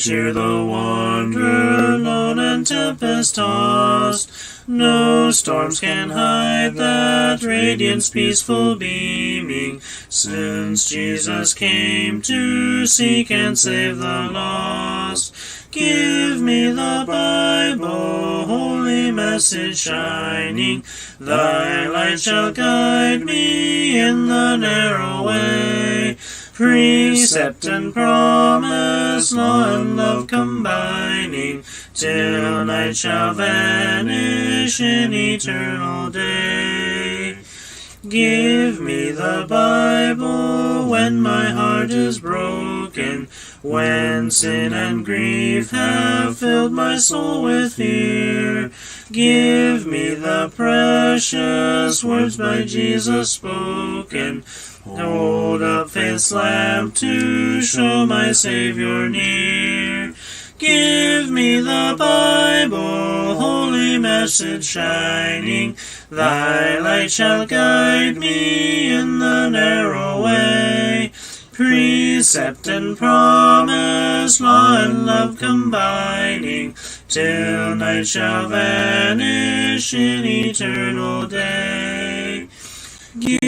cheer the wanderer, lone and tempest-tossed. No storms can hide that radiance peaceful beaming, since Jesus came to seek and save the lost. Give me the Bible, holy message shining. Thy light shall guide me in the narrow way. Precept and promise, law and love combining, till night shall vanish in eternal day. Give me the Bible when my heart is broken, when sin and grief have filled my soul with fear. Give me the precious words by Jesus spoken. Hold up faith's lamp to show my Savior near. Give me the Bible, holy message shining. Thy light shall guide me in the narrow way. Precept and promise, law and love combining, till night shall vanish in eternal day. Give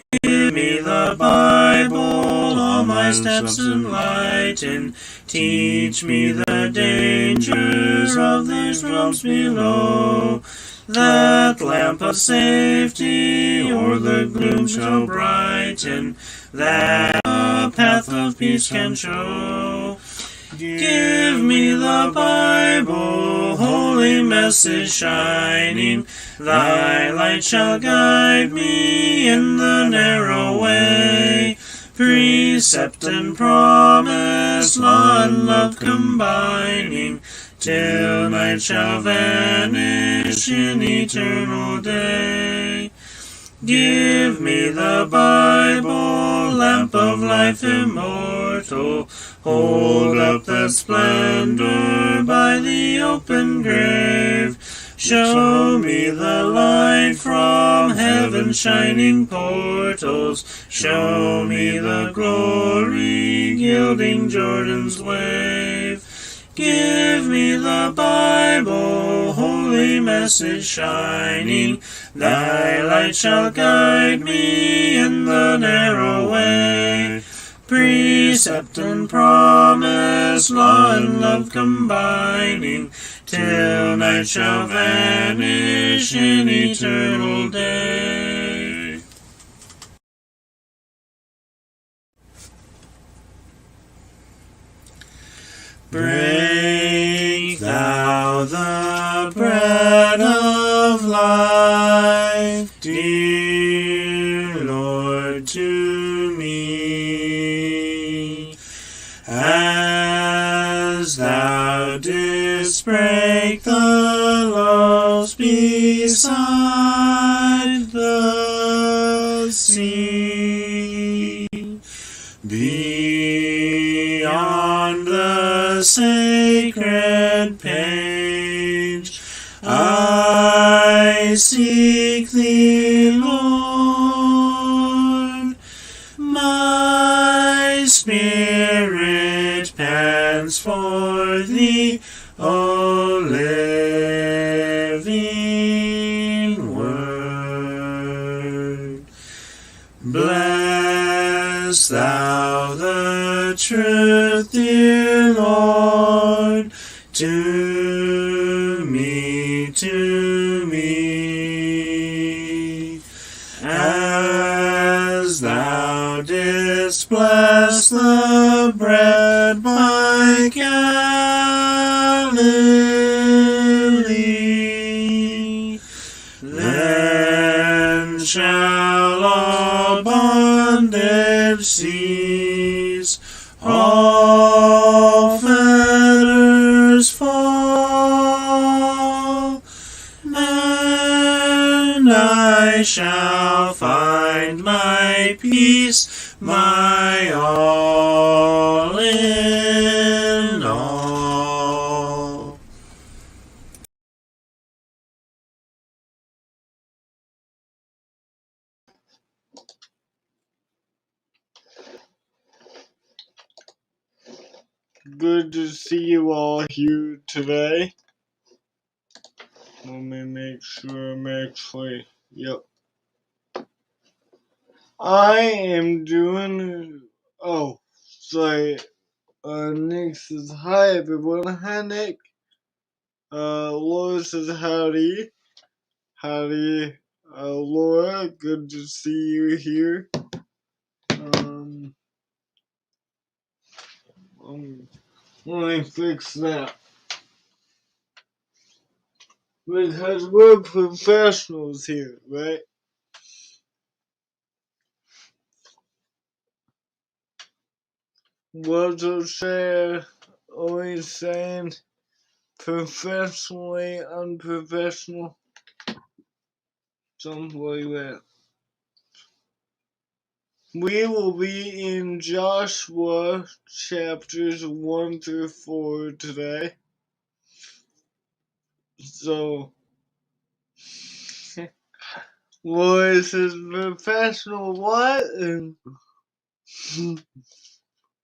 me the Bible, all my steps enlighten. Teach me the dangers of these realms below. That lamp of safety o'er the gloom shall brighten, that a path of peace can show. Give me the Bible, holy message shining. Thy light shall guide me in the narrow way. Precept and promise, law and love combining, till night shall vanish in eternal day. Give me the Bible, lamp of life immortal. Hold up the splendor by the open grave. Show me the light from heaven's shining portals. Show me the glory gilding Jordan's wave. Give me the Bible, holy message shining. Thy light shall guide me in the narrow way. Precept and promise, law and love combining, till night shall vanish in eternal day. Break thou the bread of life, dear Lord, to me, as thou didst break the loaves beside the sea. Beyond the sacred page, I seek thee, Lord. My spirit pants for thee, O living word. Bless thou the truth, dear Lord, to me, as thou didst bless the bread by Galilee. Then shall all bondage cease, all fetters fall, and I shall find my peace, my all in all. Good to see you all here today. Let me make sure I'm actually, yep. I am doing, oh, sorry, Nick says, hi everyone, hi Nick. Laura says, howdy. Howdy, Laura, good to see you here. Let me fix that. Because we're professionals here, right? What's O'Shea always saying? Professionally unprofessional? Something like that. We will be in Joshua chapters 1 through 4 today. So, Laura says professional what?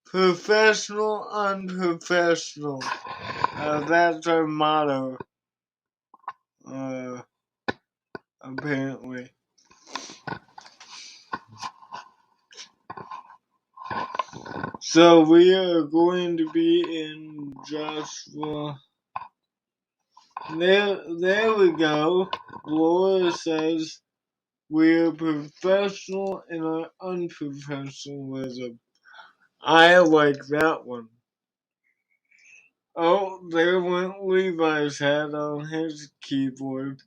Professional, unprofessional. That's our motto. Apparently. So we are going to be in Joshua. There we go. Laura says we're professional in our unprofessionalism. I like that one. Oh, there went Levi's hat on his keyboard.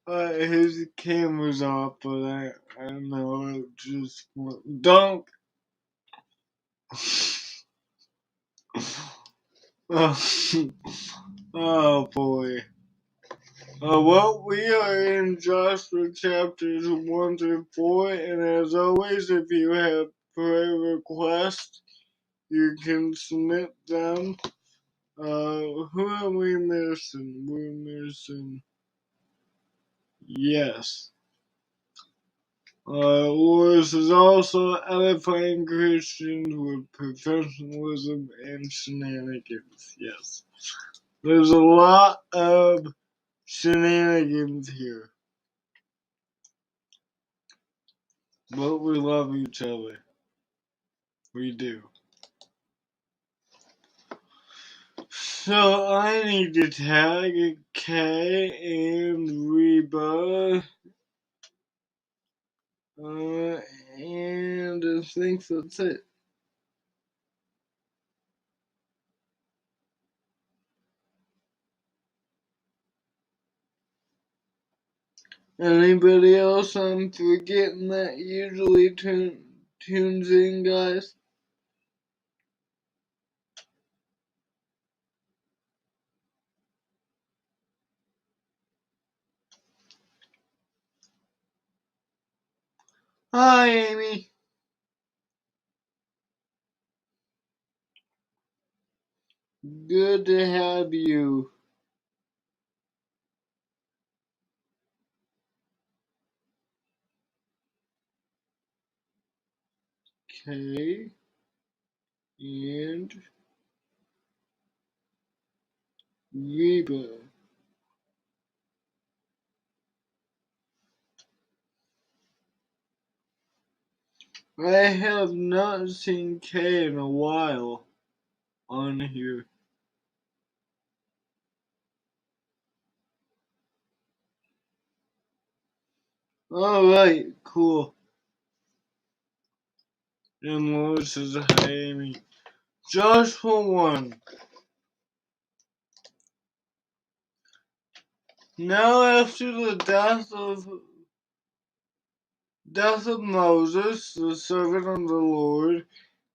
His camera's off, but I know it just went dunk. Oh boy. Well, we are in Joshua chapters 1 through 4, and as always, if you have prayer requests, you can submit them. Who are we missing? We're missing. Yes. Loris is also edifying Christians with professionalism and shenanigans. Yes. There's a lot of shenanigans here. But we love each other. We do. So I need to tag Kay and Reba. And I think that's it. Anybody else I'm forgetting that usually tunes in, guys? Hi, Amy. Good to have you. Okay. And Reba. I have not seen Kay in a while on here. Alright, cool. And Lois says hi, Amy. Joshua 1. Now after the death of Moses, the servant of the Lord,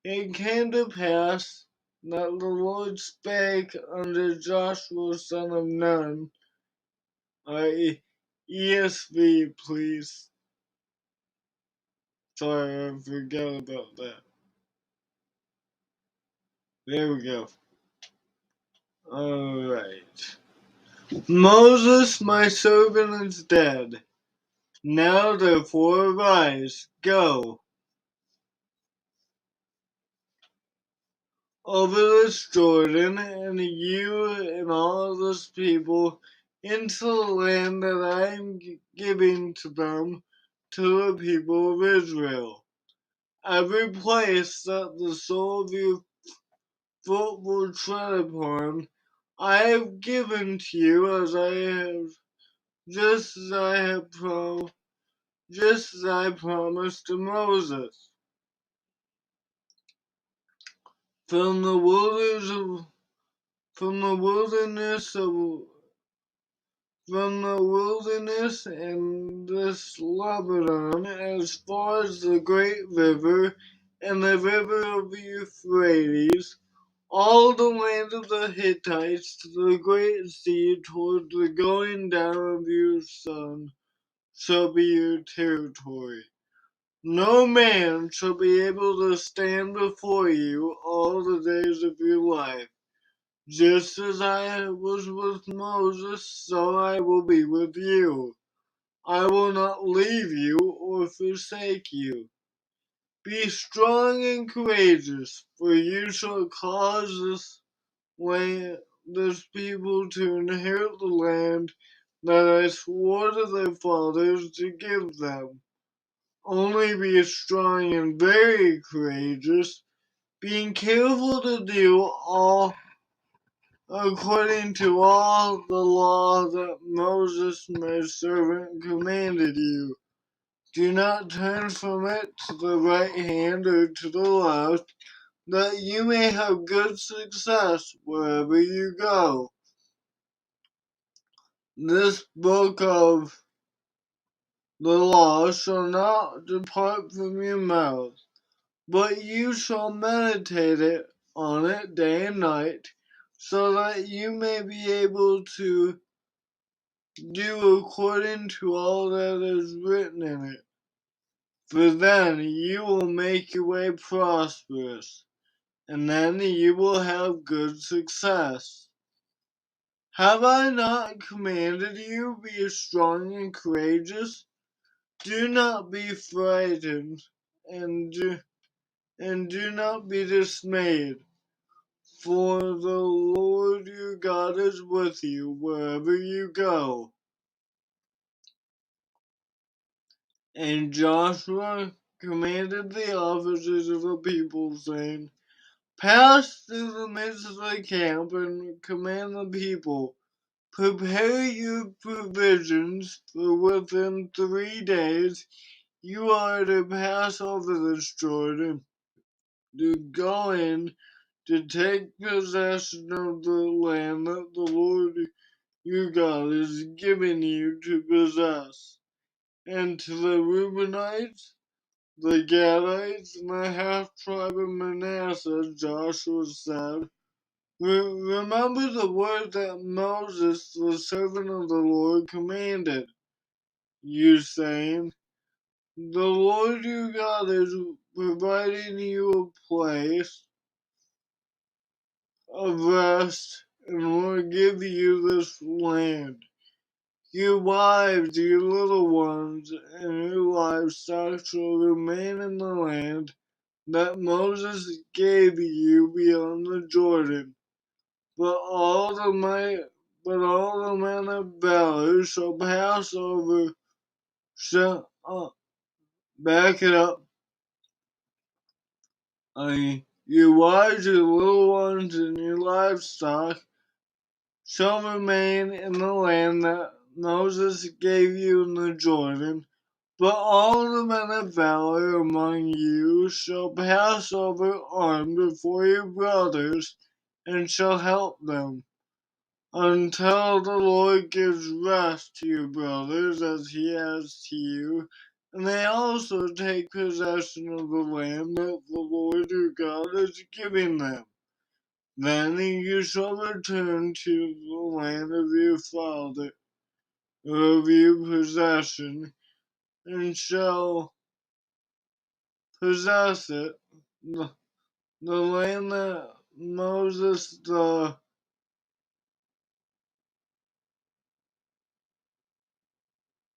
it came to pass that the Lord spake unto Joshua son of Nun. ESV, please. Sorry, I forgot about that. There we go. Alright. Moses, my servant, is dead. Now therefore arise, go. over this Jordan, and you and all this people into the land that I am giving to them, to the people of Israel. Every place that the sole of your foot will tread upon, I have given to you, just as I have just as I promised to Moses. From the wilderness of from the wilderness and this Lebanon, as far as the great river and the river of Euphrates, all the land of the Hittites to the great sea toward the going down of your sun shall be your territory. No man shall be able to stand before you all the days of your life. Just as I was with Moses, so I will be with you. I will not leave you or forsake you. Be strong and courageous, for you shall cause this people to inherit the land that I swore to their fathers to give them. Only be strong and very courageous, being careful to do all according to all the law that Moses my servant commanded you. Do not turn from it to the right hand or to the left, that you may have good success wherever you go. This book of the law shall not depart from your mouth, but you shall meditate on it day and night, so that you may be able to do according to all that is written in it. For then you will make your way prosperous, and then you will have good success. Have I not commanded you, be strong and courageous? Do not be frightened, and do not be dismayed, for the Lord your God is with you wherever you go. And Joshua commanded the officers of the people, saying, pass through the midst of the camp and command the people, prepare your provisions, for within 3 days you are to pass over this Jordan, to go in to take possession of the land that the Lord your God is giving you to possess. And to the Reubenites, the Gadites, and the half-tribe of Manasseh, Joshua said, remember the word that Moses, the servant of the Lord, commanded you, saying, the Lord your God is providing you a place of rest and will give you this land. Your wives, your little ones, and your livestock shall remain in the land that Moses gave you beyond the Jordan. But all the men of valor shall pass over. Back it up. Your wives, your little ones, and your livestock shall remain in the land that Moses gave you in the Jordan. But all the men of valor among you shall pass over armed before your brothers, and shall help them, until the Lord gives rest to your brothers as he has to you, and they also take possession of the land that the Lord your God is giving them. Then you shall return to the land of your father, of your possession, and shall possess it, the land that Moses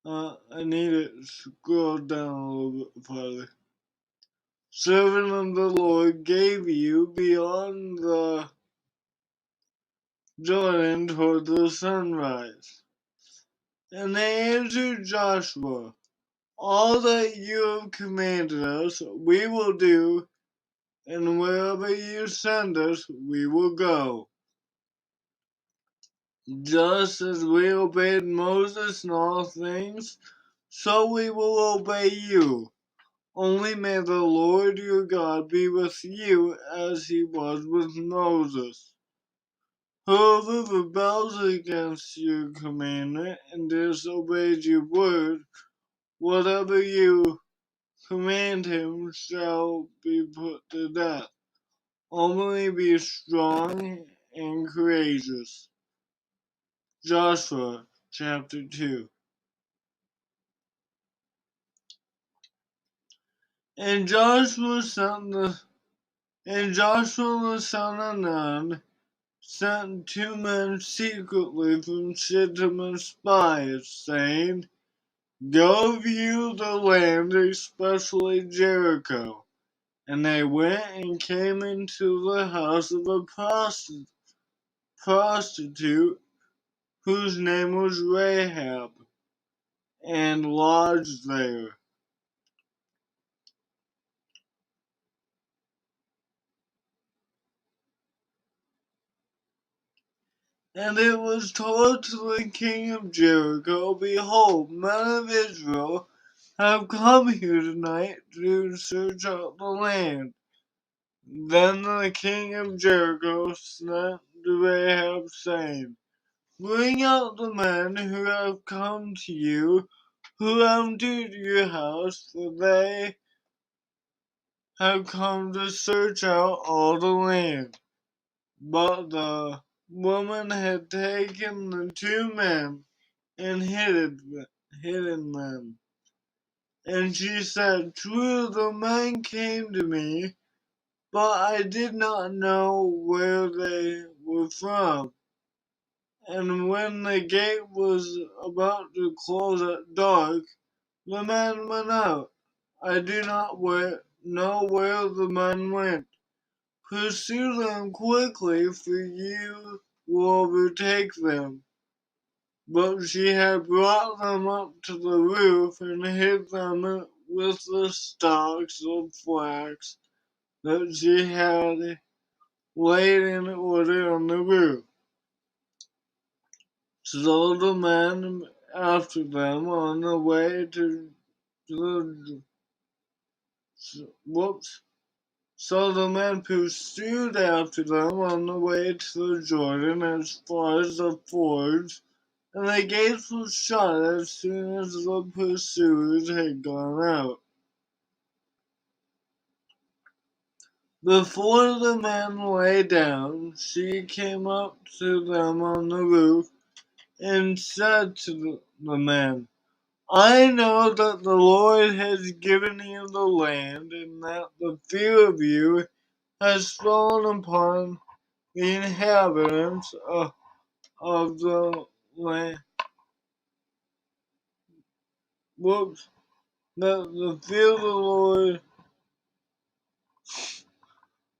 I need to scroll down a little bit farther. servant of the Lord, gave you beyond the Jordan toward the sunrise. And they answered Joshua, all that you have commanded us, we will do, and wherever you send us, we will go. Just as we obeyed Moses in all things, so we will obey you. Only may the Lord your God be with you as he was with Moses. Whoever rebels against your commandment and disobeys your word, whatever you command him shall be put to death. Only be strong and courageous. Joshua chapter 2. And Joshua the son of Nun sent 2 men secretly from Shittim as spies, saying, go view the land, especially Jericho. And they went and came into the house of a prostitute whose name was Rahab, and lodged there. And it was told to the king of Jericho, behold, men of Israel have come here tonight to search out the land. Then the king of Jericho sent to Rahab, saying, bring out the men who have come to you, who entered your house, for they have come to search out all the land. But the woman had taken the 2 men and hidden them. And she said, true, the men came to me, but I did not know where they were from. And when the gate was about to close at dark, the men went out. I do not know where the men went. Pursue them quickly, for you will overtake them. But she had brought them up to the roof and hid them with the stalks of flax that she had laid in order on the roof. So the men after them on the way to the So the men pursued after them on the way to the Jordan as far as the fords, and the gates were shut as soon as the pursuers had gone out. Before the men lay down, she came up to them on the roof and said to the men, I know that the Lord has given you the land, and that the fear of you has fallen upon the inhabitants of the land. That the fear of the Lord.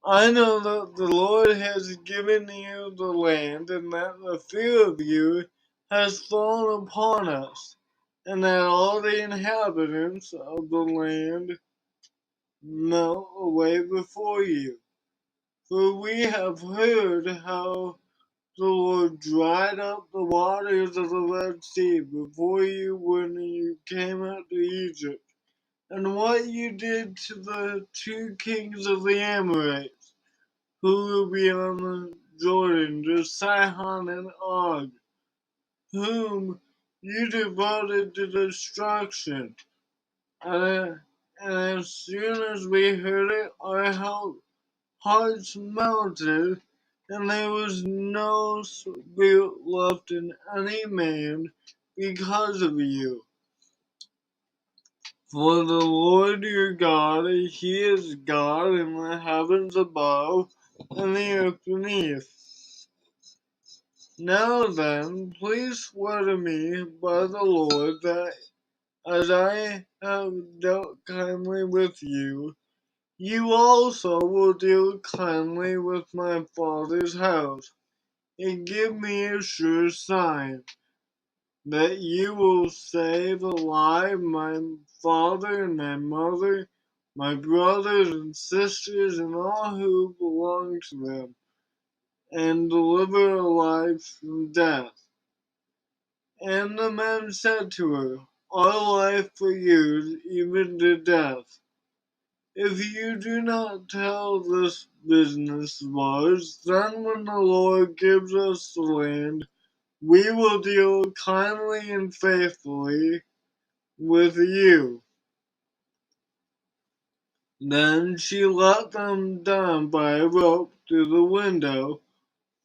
I know that the Lord has given you the land, and that the fear of you has fallen upon us, and that all the inhabitants of the land melt away before you. For we have heard how the Lord dried up the waters of the Red Sea before you when you came out to Egypt, and what you did to the 2 kings of the Amorites, who were beyond the Jordan, to Sihon and Og, whom you devoted to destruction. And as soon as we heard it, our hearts melted, and there was no spirit left in any man because of you. For the Lord your God, he is God in the heavens above and the earth beneath. Now then, please swear to me by the Lord that as I have dealt kindly with you, You also will deal kindly with my father's house, and give me a sure sign that you will save alive my father and my mother, my brothers and sisters, and all who belong to them, and deliver alive from death. And the man said to her, Our life for years, even to death. If you do not tell this business of ours, then when the Lord gives us the land, we will deal kindly and faithfully with you. Then she let them down by a rope through the window,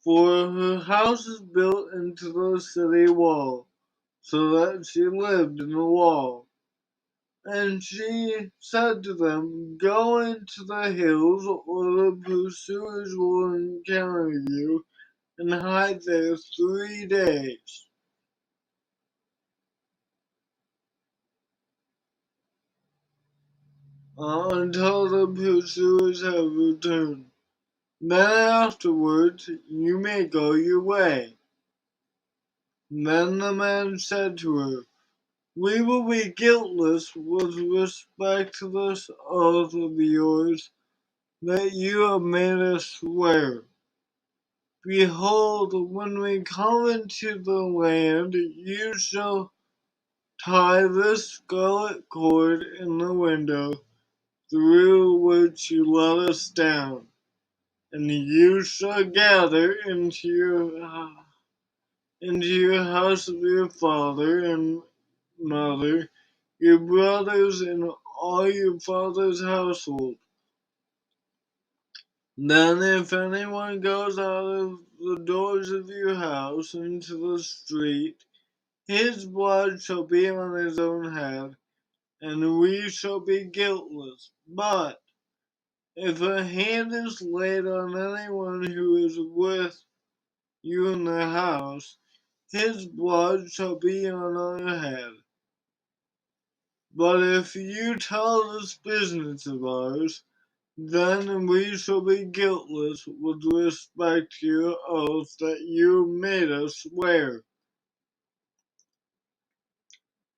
for her house is built into the city wall, so that she lived in the wall. And she said to them, Go into the hills, or the pursuers will encounter you, and hide there 3 days. Until the pursuers have returned. Then afterwards you may go your way. Then the man said to her, We will be guiltless with respect to this oath of yours that you have made us swear. Behold, when we come into the land, you shall tie this scarlet cord in the window through which you let us down, and you shall gather into your house of your father and mother, your brothers, and all your father's household. Then if anyone goes out of the doors of your house into the street, his blood shall be on his own head, and we shall be guiltless. But if a hand is laid on anyone who is with you in the house, his blood shall be on our head. But if you tell this business of ours, then we shall be guiltless with respect to your oath that you made us swear.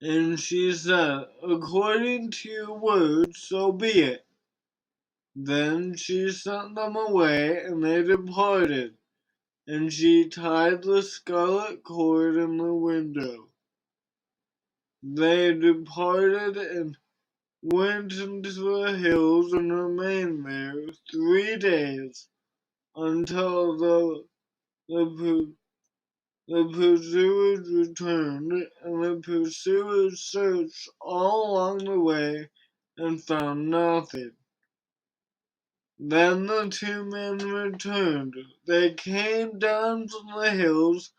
And she said, According to your word, so be it. Then she sent them away, and they departed. And she tied the scarlet cord in the window. They departed and went into the hills and remained there 3 days, until the pursuers returned, and the pursuers searched all along the way and found nothing. Then the 2 men returned. They came down from the hills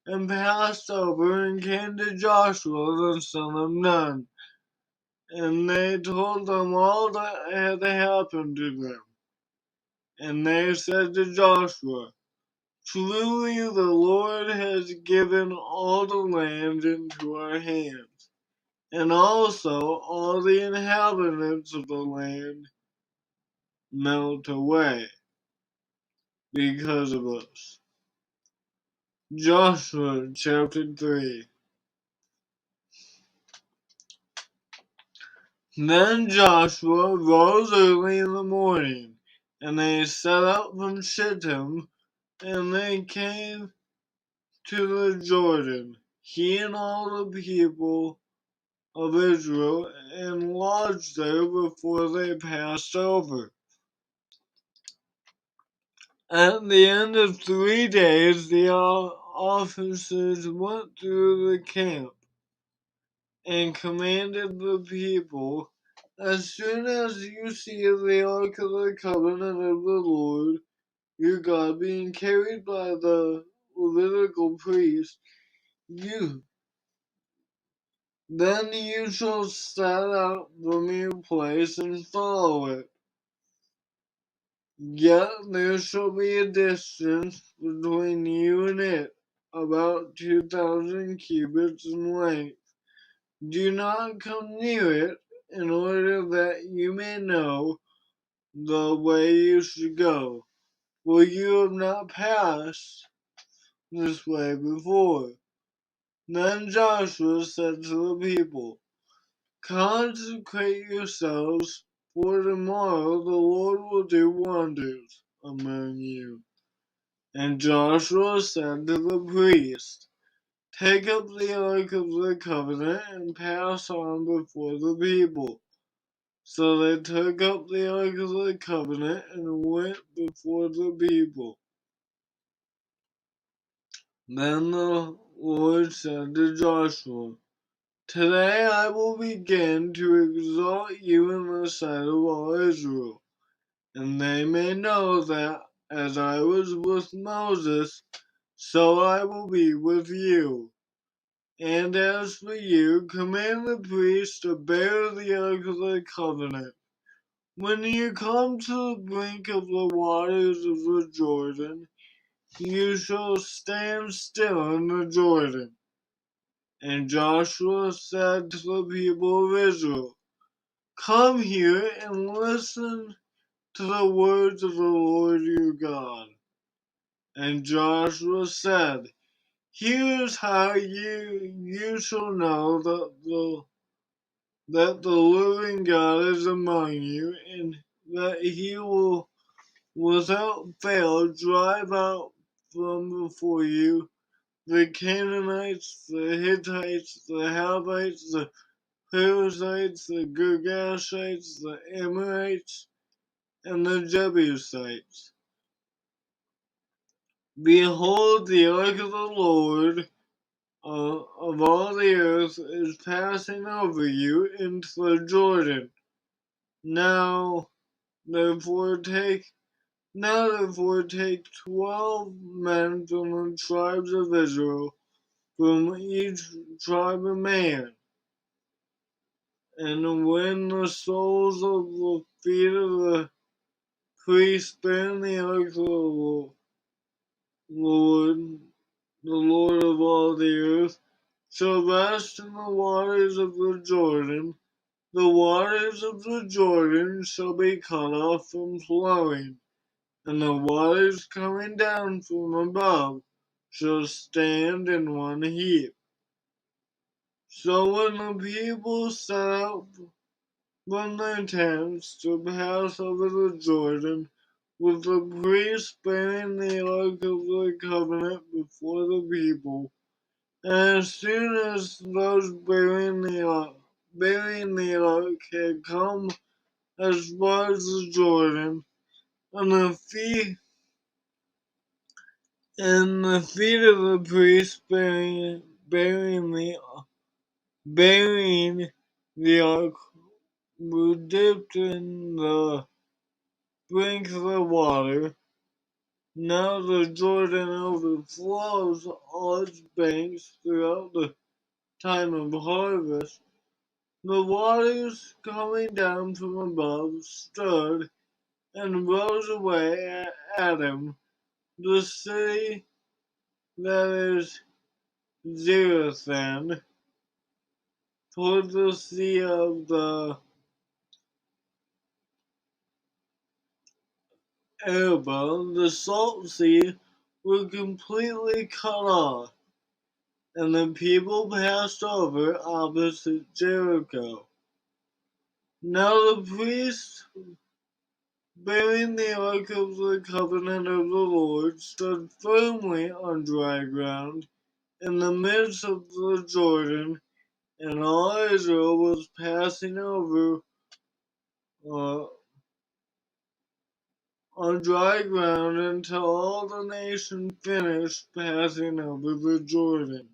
and passed over and came to Joshua the son of Nun. And they told them all that had happened to them. And they said to Joshua, Truly the Lord has given all the land into our hands, and also all the inhabitants of the land melt away because of us. Joshua chapter 3. Then Joshua rose early in the morning, and they set out from Shittim, and they came to the Jordan, he and all the people of Israel, and lodged there before they passed over. At the end of 3 days, the officers went through the camp and commanded the people, As soon as you see the Ark of the Covenant of the Lord your God being carried by the Levitical priest, then you shall set out from your place and follow it. Yet there shall be a distance between you and it, about 2,000 cubits in length. Do not come near it, in order that you may know the way you should go, for you have not passed this way before. Then Joshua said to the people, consecrate yourselves, for tomorrow the Lord will do wonders among you. And Joshua said to the priests, take up the Ark of the Covenant and pass on before the people. So they took up the Ark of the Covenant and went before the people. Then the Lord said to Joshua, today I will begin to exalt you in the sight of all Israel, and they may know that as I was with Moses, so I will be with you. And as for you, command the priests to bear the Ark of the Covenant. When you come to the brink of the waters of the Jordan, you shall stand still in the Jordan. And Joshua said to the people of Israel, come here and listen to the words of the Lord your God. And Joshua said, here is how you shall know that the living God is among you, and that he will without fail drive out from before you the Canaanites, the Hittites, the Hivites, the Perizzites, the Girgashites, the Amorites, and the Jebusites. Behold, the ark of the Lord of all the earth is passing over you into the Jordan. Now therefore take 12 men from the tribes of Israel, from each tribe a man. And when the soles of the feet of the priests bearing the ark of the Lord, the Lord of all the earth, shall rest in the waters of the Jordan, the waters of the Jordan shall be cut off from flowing, and the waters coming down from above shall stand in one heap. So when the people set out from their tents to pass over the Jordan, with the priests bearing the Ark of the Covenant before the people, and as soon as those bearing the ark had come as far as the Jordan, and the feet of the priests bearing the ark were dipped in the brink of the water. Now the Jordan overflows all its banks throughout the time of harvest. The waters coming down from above stood and rose away at Adam, the city that is Zarethan, toward the sea of the Arabah. The salt sea was completely cut off, and the people passed over opposite Jericho. Now the priests bearing the Ark of the Covenant of the Lord stood firmly on dry ground in the midst of the Jordan, and all Israel was passing over on dry ground until all the nation finished passing over the Jordan.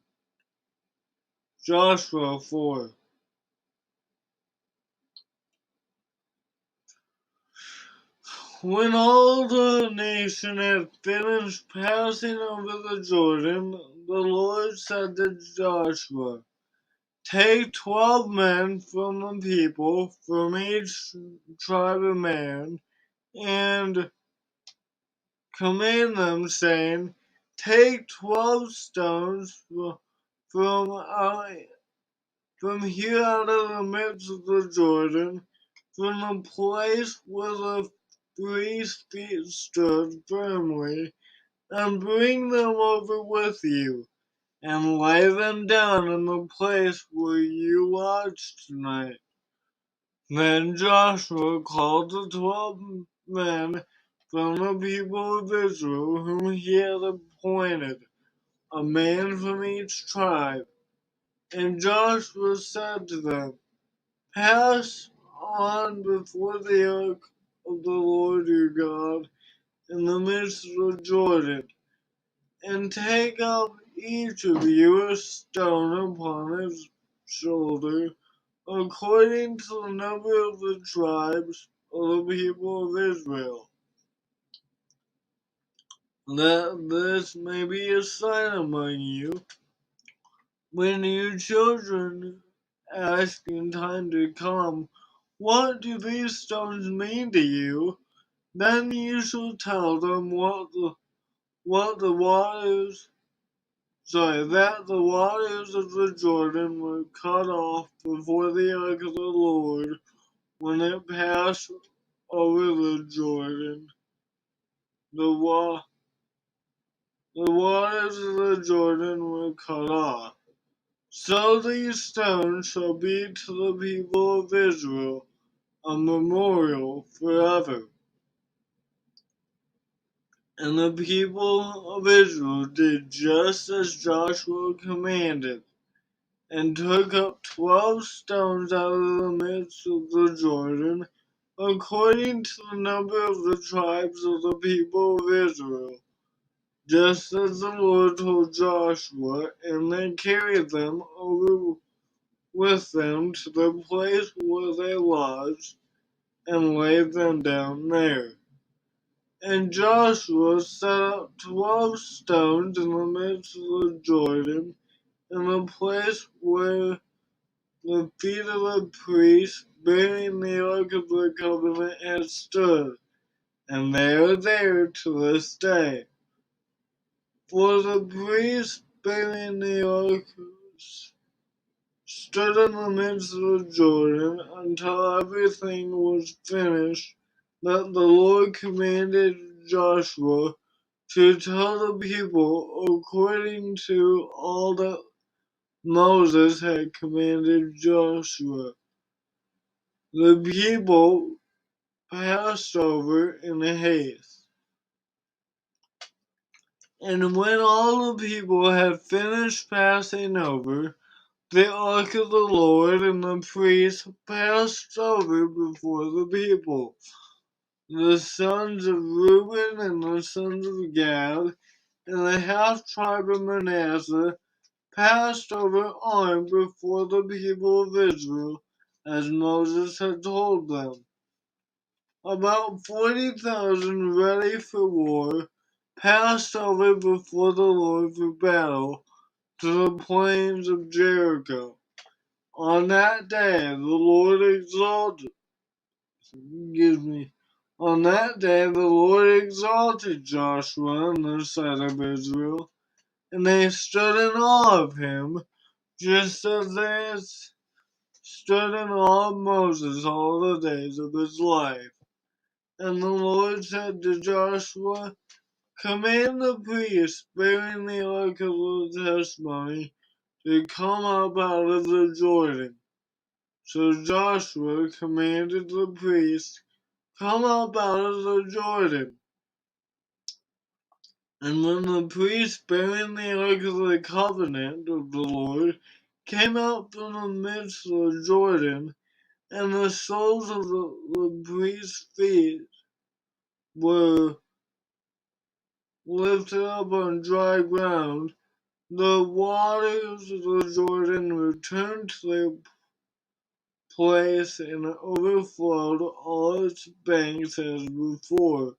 Joshua 4. When all the nation had finished passing over the Jordan, the Lord said to Joshua, take 12 men from the people, from each tribe a man, and command them, saying, take 12 stones from here out of the midst of the Jordan, from the place where the priest's feet stood firmly, and bring them over with you, and lay them down in the place where you lodge tonight. Then Joshua called the 12 men from the people of Israel whom he had appointed, a man from each tribe. And Joshua said to them, Pass on before the ark of the Lord your God in the midst of Jordan, and take up each of you a stone upon his shoulder, according to the number of the tribes of the people of Israel. That this may be a sign among you, when your children ask in time to come, What do these stones mean to you? Then you shall tell them that the waters of the Jordan were cut off before the ark of the Lord when it passed over the Jordan. The waters of the Jordan were cut off. So these stones shall be to the people of Israel a memorial forever. And the people of Israel did just as Joshua commanded, and took up 12 stones out of the midst of the Jordan, according to the number of the tribes of the people of Israel, just as the Lord told Joshua, and they carried them over with them to the place where they lodged, and laid them down there. And Joshua set up 12 stones in the midst of the Jordan, in the place where the feet of the priests bearing the ark of the covenant had stood, and they are there to this day. For the priests bearing the ark stood in the midst of the Jordan until everything was finished that the Lord commanded Joshua to tell the people, according to all that Moses had commanded Joshua. The people passed over in haste. And when all the people had finished passing over, the ark of the Lord and the priests passed over before the people. The sons of Reuben and the sons of Gad and the half-tribe of Manasseh passed over armed before the people of Israel, as Moses had told them. About 40,000 ready for war passed over before the Lord for battle to the plains of Jericho. On that day the Lord exalted Joshua in the sight of Israel, and they stood in awe of him, just as they had stood in awe of Moses all the days of his life. And the Lord said to Joshua, Command the priests bearing the ark of the testimony to come up out of the Jordan. So Joshua commanded the priests, Come up out of the Jordan. And when the priests bearing the ark of the covenant of the Lord came out from the midst of the Jordan, and the soles of the priests' feet were lifted up on dry ground, the waters of the Jordan returned to their place and overflowed all its banks as before.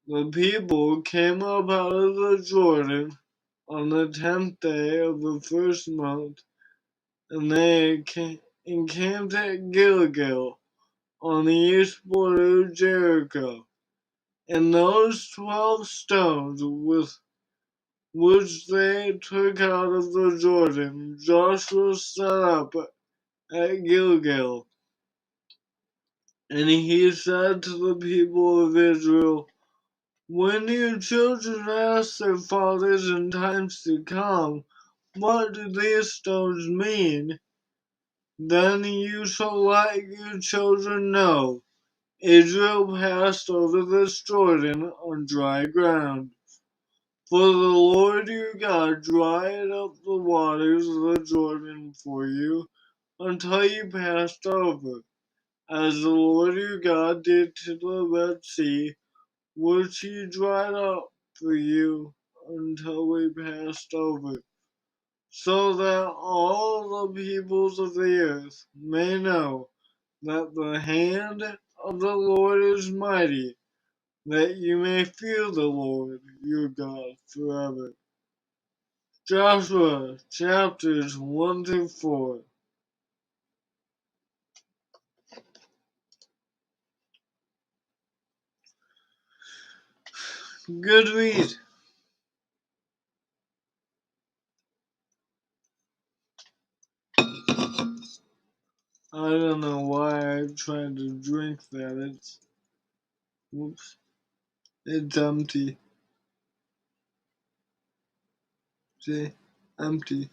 The people came up out of the Jordan on the 10th day of the first month, and they encamped at Gilgal on the east border of Jericho. And those 12 stones with which they took out of the Jordan, Joshua set up at Gilgal. And he said to the people of Israel, when your children ask their fathers in times to come, what do these stones mean? Then you shall let your children know. Israel passed over this Jordan on dry ground. For the Lord your God dried up the waters of the Jordan for you until you passed over, as the Lord your God did to the Red Sea, which he dried up for you until we passed over, so that all the peoples of the earth may know that the hand of the Lord is mighty, that you may fear the Lord your God forever. Joshua chapters 1 through 4. Good read. I don't know why I tried to drink that. Whoops. It's empty. See? Empty.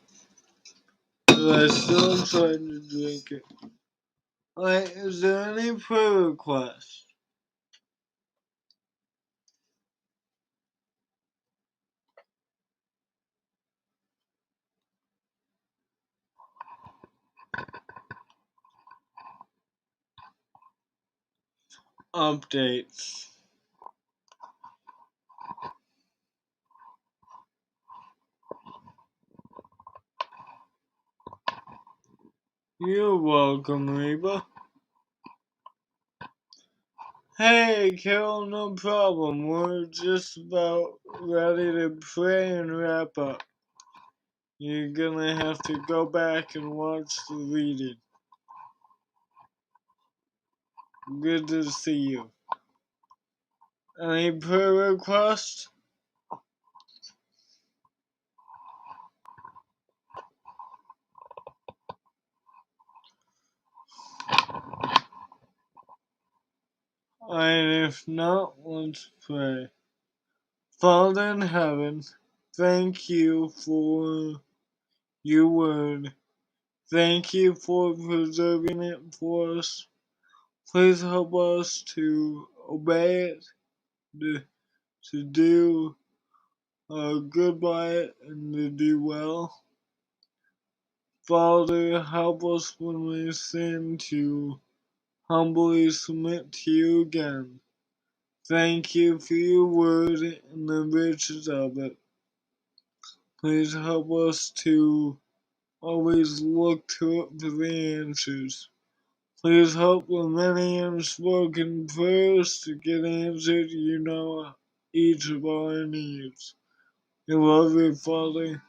But I still tried to drink it. Alright, is there any prayer requests? Updates. You're welcome, Reba. Hey, Carol, no problem. We're just about ready to pray and wrap up. You're gonna have to go back and watch the reading. Good to see you. Any prayer requests? And if not, let's pray. Father in heaven, thank you for your word. Thank you for preserving it for us. Please help us to obey it, to do good by it, and to do well. Father, help us when we sin to humbly submit to you again. Thank you for your word and the riches of it. Please help us to always look to it for the answers. Please help the many unspoken prayers to get answered. You know each of our needs. We love you, Father.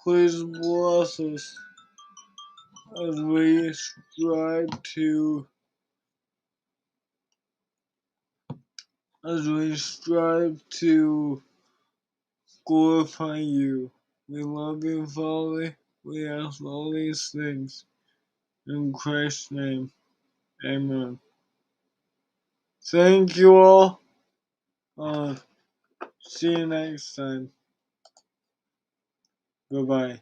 Please bless us as we strive to glorify you. We love you, Father. We ask all these things in Christ's name. Amen. Thank you all. See you next time. Bye-bye.